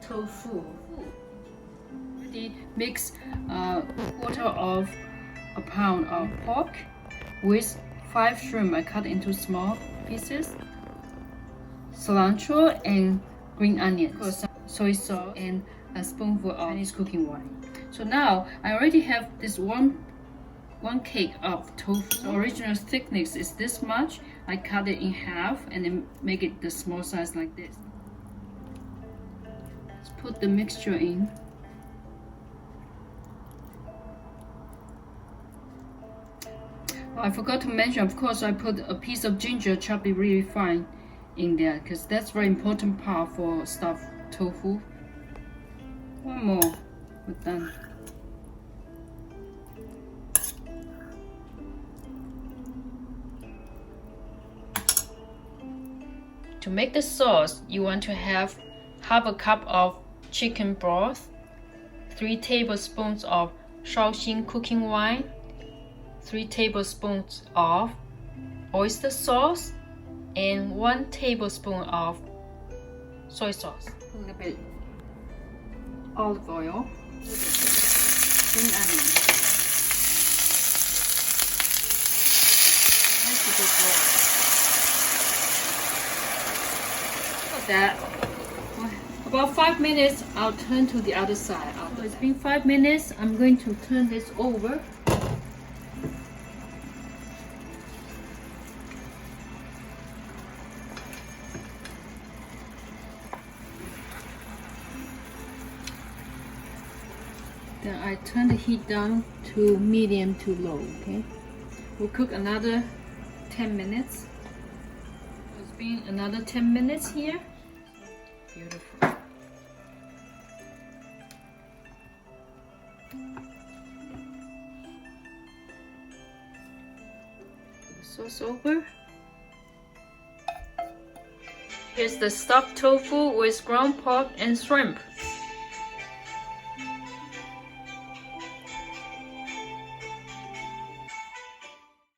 tofu. Mix a quarter of a pound of pork with 5 shrimp I cut into small pieces, cilantro and green onions, soy sauce, and a spoonful of Chinese cooking wine. So now I already have this one cake of tofu. The original thickness is this much. I cut it in half and then make it the small size like this. Let's put the mixture in. I forgot to mention, of course, I put a piece of ginger chopped really fine in there because that's very important part for stuffed tofu. One more, we're done. To make the sauce, you want to have half a cup of chicken broth, 3 tablespoons of Shaoxing cooking wine, 3 tablespoons of oyster sauce, and 1 tablespoon of soy sauce. A little bit olive oil, green onion. That about 5 minutes, I'll turn to the other side. After it's been 5 minutes, I'm going to turn this over. Then I turn the heat down to medium to low. Okay, we'll cook another 10 minutes. It's been another 10 minutes here. Beautiful. Put the sauce over. Here's the stuffed tofu with ground pork and shrimp.